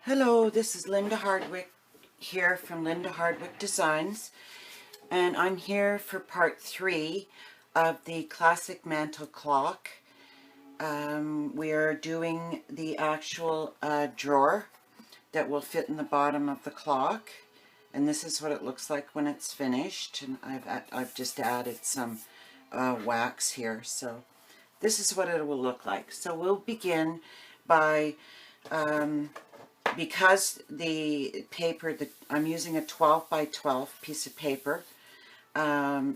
Hello, this is Linda Hardwick here from Linda Hardwick Designs, and I'm here for part 3 of the classic mantle clock. We are doing the actual drawer that will fit in the bottom of the clock, and this is what it looks like when it's finished. And I've just added some wax here, so this is what it will look like. So we'll begin by because the paper that I'm using a 12 by 12 piece of paper, cardstock,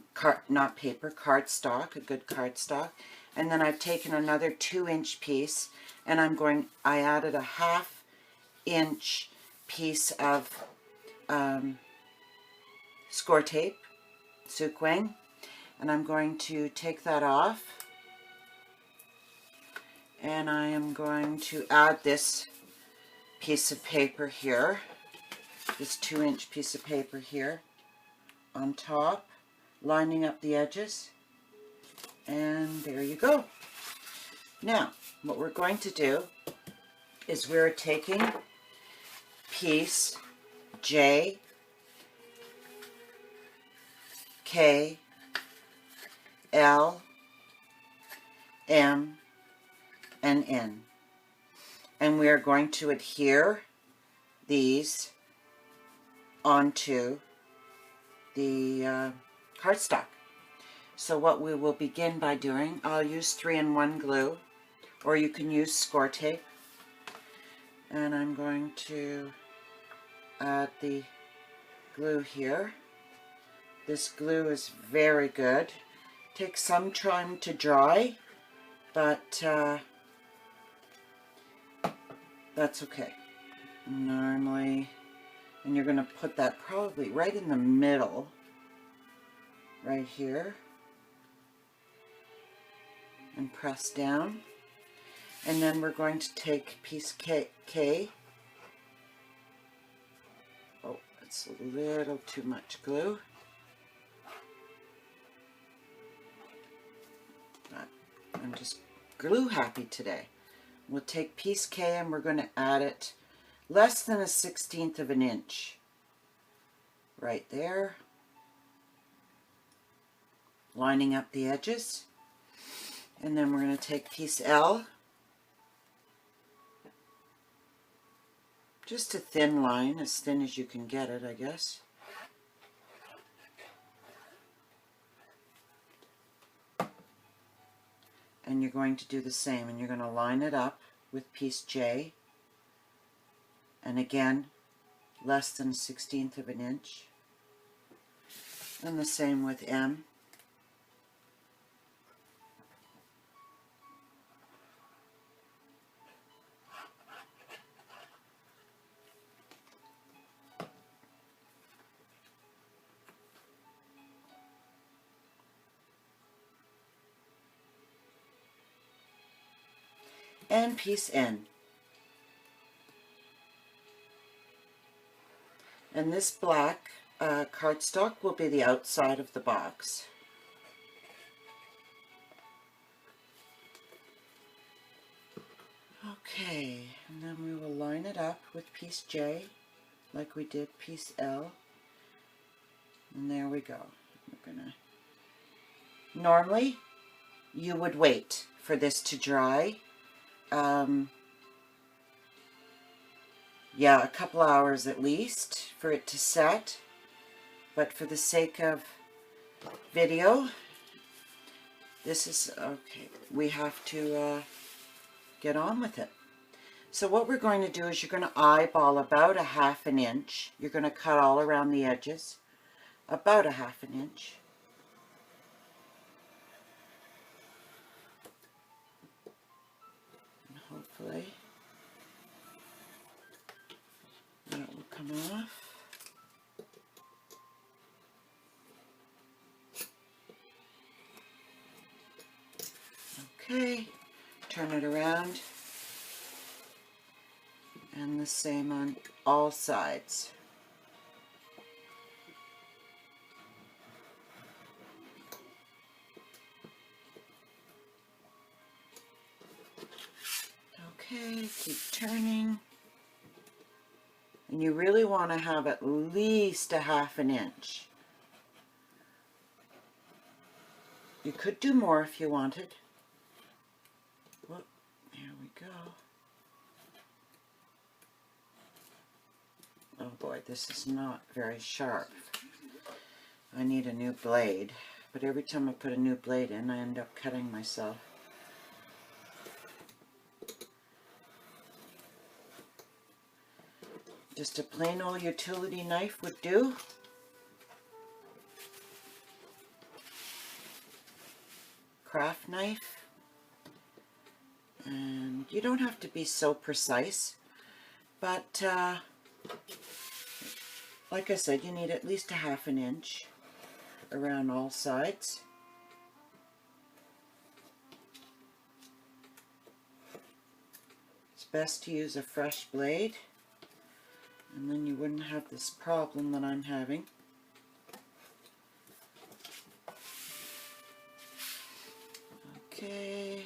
a good cardstock, and then I've taken another 2-inch piece and I added a 1/2 inch piece of score tape, sukwing, and I'm going to take that off, and I am going to add this piece of paper here, this 2-inch piece of paper here on top, lining up the edges, and there you go. Now, what we're going to do is we're taking piece J, K, L, M, and N. And we are going to adhere these onto the cardstock. So what we will begin by doing, I'll use 3-in-1 glue, or you can use score tape. And I'm going to add the glue here. This glue is very good. Takes some time to dry, but that's okay. Normally, and you're going to put that probably right in the middle, right here, and press down. And then we're going to take piece K. Oh, it's a little too much glue. I'm just glue happy today. We'll take piece K and we're going to add it less than 1/16 of an inch. Right there. Lining up the edges. And then we're going to take piece L. Just a thin line, as thin as you can get it, I guess. And you're going to do the same, and you're going to line it up with piece J, and again less than 1/16 of an inch, and the same with M. And piece N. And this black cardstock will be the outside of the box. Okay, and then we will line it up with piece J like we did piece L. And there we go. We're gonna... Normally, you would wait for this to dry. Yeah, a couple hours at least for it to set, but for the sake of video, this is okay. We have to get on with it. So what we're going to do is you're going to eyeball about a 1/2 inch. You're going to cut all around the edges, about a 1/2 inch. And hopefully that will come off. Okay, turn it around, and the same on all sides. Okay, keep turning. And you really want to have at least a 1/2 inch. You could do more if you wanted. Whoop, there we go. Oh boy, this is not very sharp. I need a new blade. But every time I put a new blade in, I end up cutting myself. Just a plain old utility knife would do. Craft knife. And you don't have to be so precise, but like I said, you need at least a 1/2 inch around all sides. It's best to use a fresh blade, and then you wouldn't have this problem that I'm having. Okay.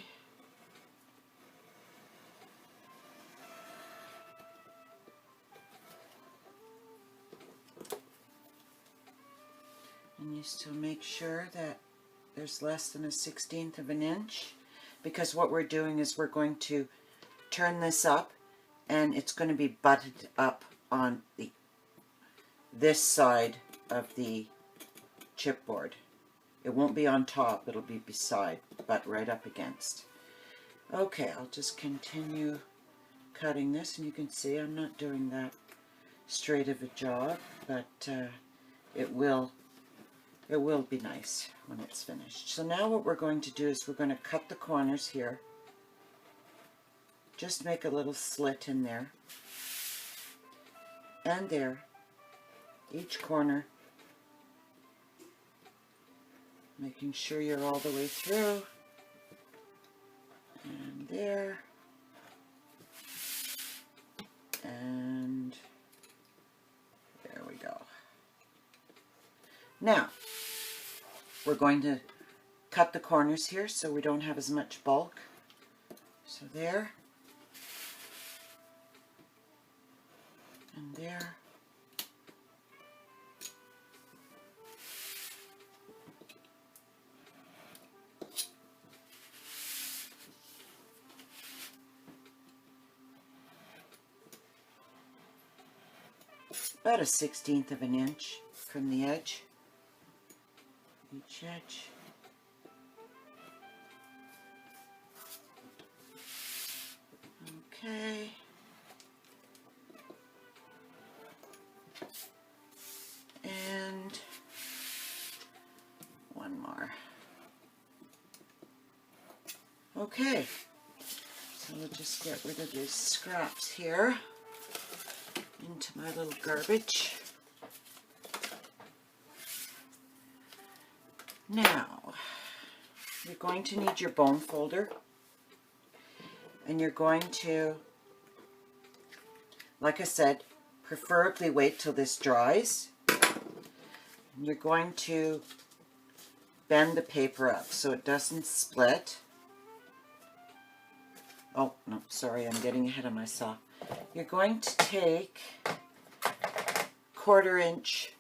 And you still make sure that there's less than a 1/16 of an inch, because what we're doing is we're going to turn this up and it's going to be butted up on this side of the chipboard. It won't be on top, it'll be beside, but right up against. Okay, I'll just continue cutting this, and you can see I'm not doing that straight of a job, but it will be nice when it's finished. So now what we're going to do is we're going to cut the corners here. Just make a little slit in there and there, each corner, making sure you're all the way through, and there, and there we go. Now we're going to cut the corners here so we don't have as much bulk. So there, and there, about a 1/16 of an inch from the edge, each edge. Okay. And one more. Okay. So we'll just get rid of these scraps here into my little garbage. Now, you're going to need your bone folder, and you're going to, like I said, preferably wait till this dries. And you're going to bend the paper up so it doesn't split. Oh, no, sorry, I'm getting ahead of myself. You're going to take 1/4 inch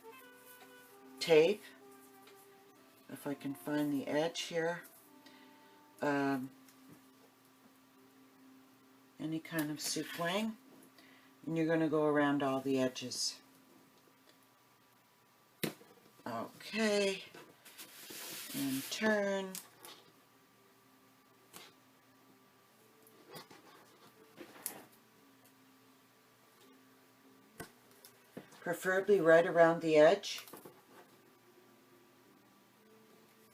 tape, if I can find the edge here, any kind of soup wang, and you're going to go around all the edges. Okay, and turn. Preferably right around the edge.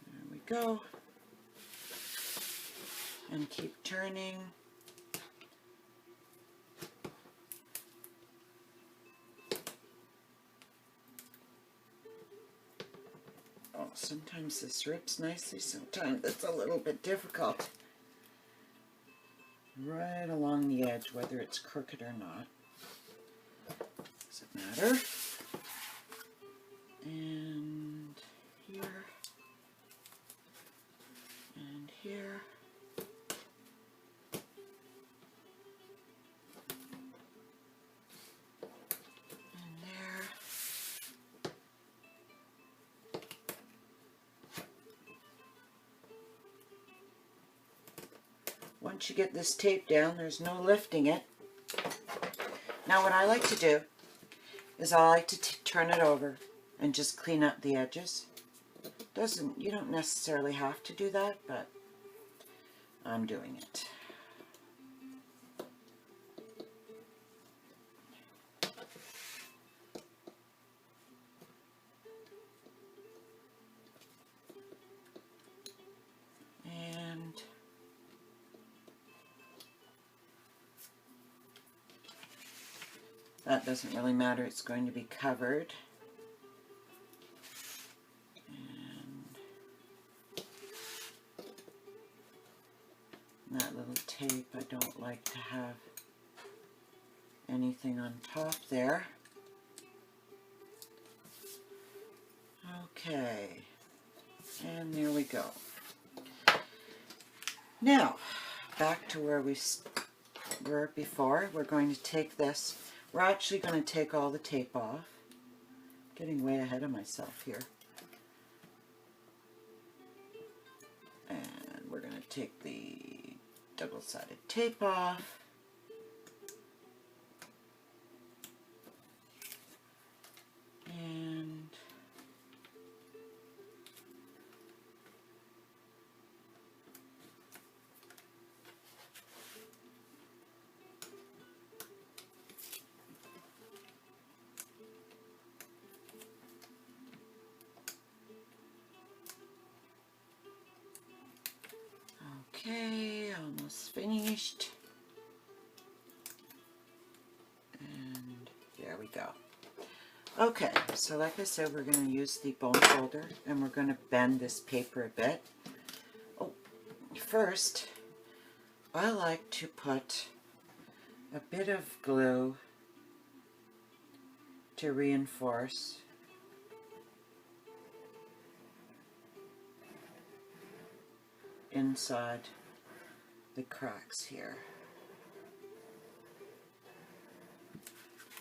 There we go. And keep turning. Oh, sometimes this rips nicely, sometimes it's a little bit difficult. Right along the edge, whether it's crooked or not. Doesn't matter. And here. And here. once you get this tape down, there's no lifting it. Now what I like to do is I like to turn it over and just clean up the edges. You don't necessarily have to do that, but I'm doing it. And that doesn't really matter, it's going to be covered. That little tape, I don't like to have anything on top there. Okay, and there we go. Now, back to where we were before. We're going to take this. We're actually going to take all the tape off. Getting way ahead of myself here. And we're going to take the double-sided tape off. And okay, almost finished. And there we go. Okay, so like I said, we're going to use the bone folder and we're going to bend this paper a bit. Oh, first, I like to put a bit of glue to reinforce inside the cracks here.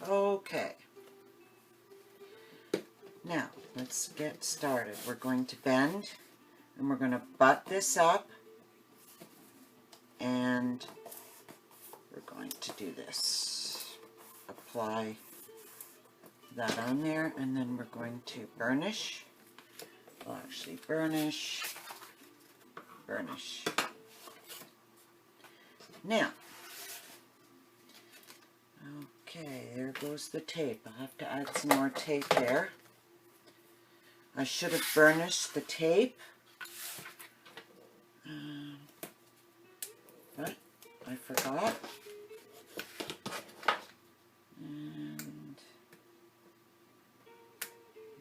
Okay. Now, let's get started. We're going to bend, and we're going to butt this up, and we're going to do this. Apply that on there, and then we're going to burnish. Well, actually, burnish. Now, okay, there goes the tape. I'll have to add some more tape there. I should have burnished the tape, but I forgot. And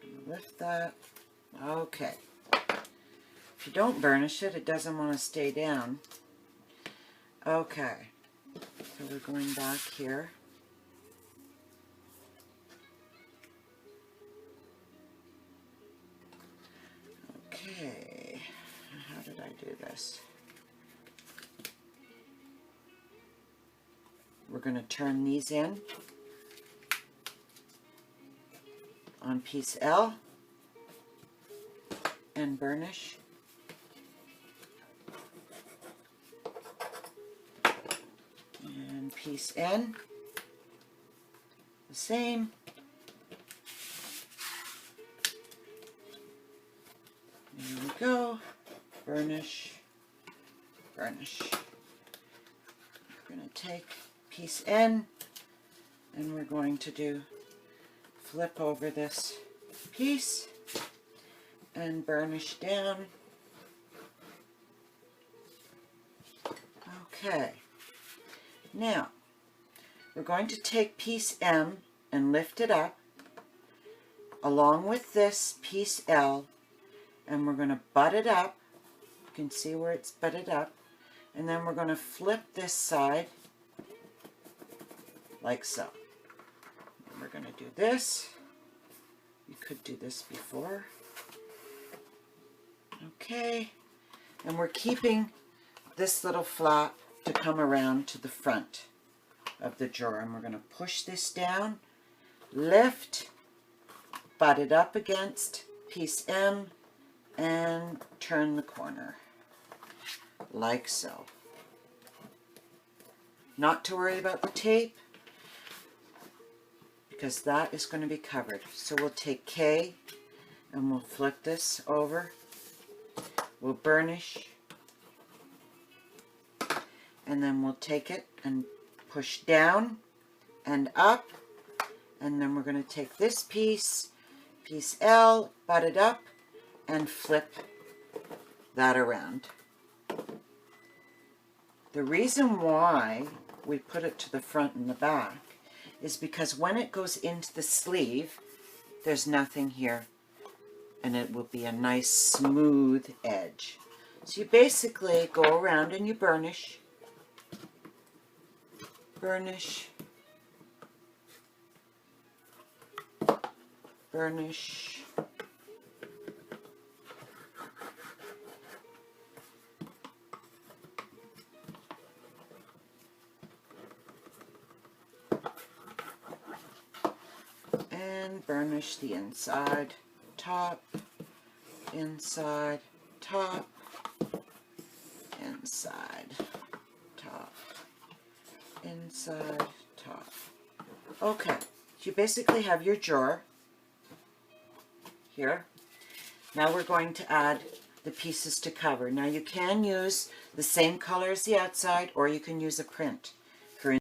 I'm going to lift that. Okay. If you don't burnish it, it doesn't want to stay down. Okay. So we're going back here. Okay, how did I do this? We're going to turn these in on piece L and burnish. And piece N, the same. There we go. Burnish. We're going to take piece N and we're going to flip over this piece and burnish down. Okay. Now, we're going to take piece M and lift it up along with this piece L, and we're going to butt it up. You can see where it's butted up. And then we're going to flip this side like so. And we're going to do this. You could do this before. Okay. And we're keeping this little flap to come around to the front of the drawer. And we're going to push this down, lift, butt it up against piece M, and turn the corner like so. not to worry about the tape, because that is going to be covered. So we'll take K and we'll flip this over. We'll burnish, and then we'll take it and push down and up, and then we're going to take this piece, piece L, butt it up, and flip that around. The reason why we put it to the front and the back is because when it goes into the sleeve, there's nothing here, and it will be a nice smooth edge. So you basically go around and you burnish, burnish, burnish, and burnish the inside, top, inside, top, inside, top, inside, top. Okay, so you basically have your drawer here. Now we're going to add the pieces to cover. Now you can use the same color as the outside, or you can use a print.